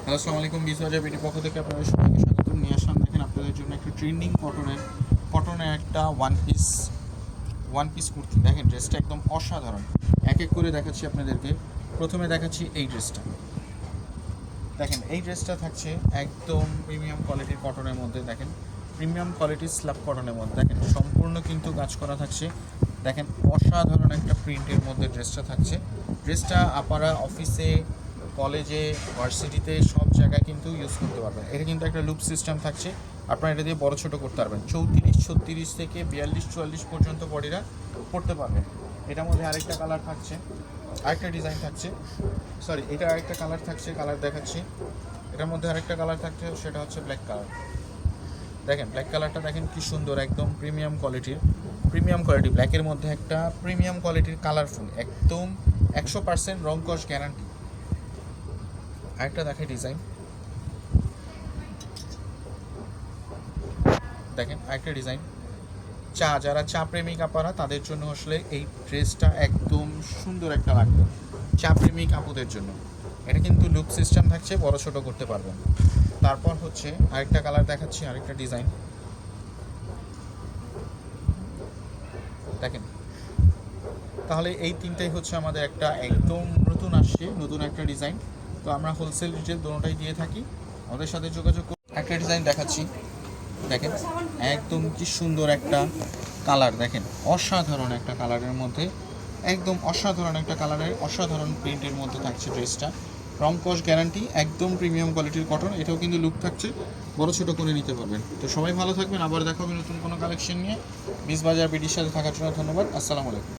Hello, আসসালামু আলাইকুম। বিজয় BD পক্ষ থেকে আপনাদের সবাইকে স্বাগতম। নিয়ে আসলাম দেখেন আপনাদের জন্য একটা ট্রেন্ডিং কটনের একটা ওয়ান পিস কুর্তি। দেখেন ড্রেসটা একদম অসাধারণ। এক এক করে দেখাচ্ছি আপনাদেরকে। প্রথমে দেখাচ্ছি এই ড্রেসটা। দেখেন এই ড্রেসটা থাকছে একদম প্রিমিয়াম কোয়ালিটির কটনের মধ্যে। দেখেন প্রিমিয়াম কোয়ালিটির স্ল্যাব কটনের মধ্যে। দেখেন সম্পূর্ণ কিন্তু কাজ করা থাকছে। দেখেন অসাধারণ একটা প্রিন্টের মধ্যে ড্রেসটা থাকছে। ড্রেসটা আপনারা অফিসে, কলেজে, ভার্সিটিতে সব জায়গায় কিন্তু ইউজ করতে পারবেন। এটা কিন্তু একটা লুপ সিস্টেম থাকছে। আপনারা এটা দিয়ে বড় ছোটো করতে পারবেন। 34, 36 থেকে 42, 44 পর্যন্ত বডিরা পড়তে পারবেন। এটার মধ্যে আরেকটা কালার থাকছে, আরেকটা ডিজাইন থাকছে। সরি, এটা আরেকটা কালার থাকছে, কালার দেখাচ্ছি। এটার মধ্যে আরেকটা কালার থাকছে, সেটা হচ্ছে ব্ল্যাক কালার। দেখেন ব্ল্যাক কালারটা দেখেন কি সুন্দর, একদম প্রিমিয়াম কোয়ালিটি ব্ল্যাকের মধ্যে একটা প্রিমিয়াম কোয়ালিটির কালারফুল, একদম 100% রং কস গ্যারান্টি। আরেকটা দেখে ডিজাইন, দেখেন আরেকটা ডিজাইন। যারা চা প্রেমিক আপারা তাদের জন্য আসলে এই ড্রেসটা একদম সুন্দর একটা লাগবে, চা প্রেমিক আপুদের জন্য। এটা কিন্তু লুক সিস্টেম থাকছে, বড় ছোট করতে পারবেন। তারপর হচ্ছে আরেকটা কালার দেখাচ্ছি, আরেকটা ডিজাইন। দেখেন, তাহলে এই তিনটাই হচ্ছে আমাদের একটা একদম নতুন আসছে, নতুন একটা ডিজাইন। তো আমরা হোলসেল রিটেল দুটোটাই দিয়ে থাকি, আমাদের সাথে যোগাযোগ করুন। একটা ডিজাইন দেখাচ্ছি, দেখেন একদম কি সুন্দর একটা কালার। দেখেন অসাধারণ একটা কালারের মধ্যে, একদম অসাধারণ একটা কালারের অসাধারণ প্রিন্টের মধ্যে থাকছে ড্রেসটা। রং কস গ্যারান্টি, একদম প্রিমিয়াম কোয়ালিটির কটন। এটাও কিন্তু লুক থাকছে, বড় ছোটো করে নিতে পারবেন। তো সবাই ভালো থাকবেন, আবার দেখা হবে নতুন কোনো কালেকশন নিয়ে। বিজবাজার বিডির সাথে থাকার জন্য ধন্যবাদ। আসসালামু আলাইকুম।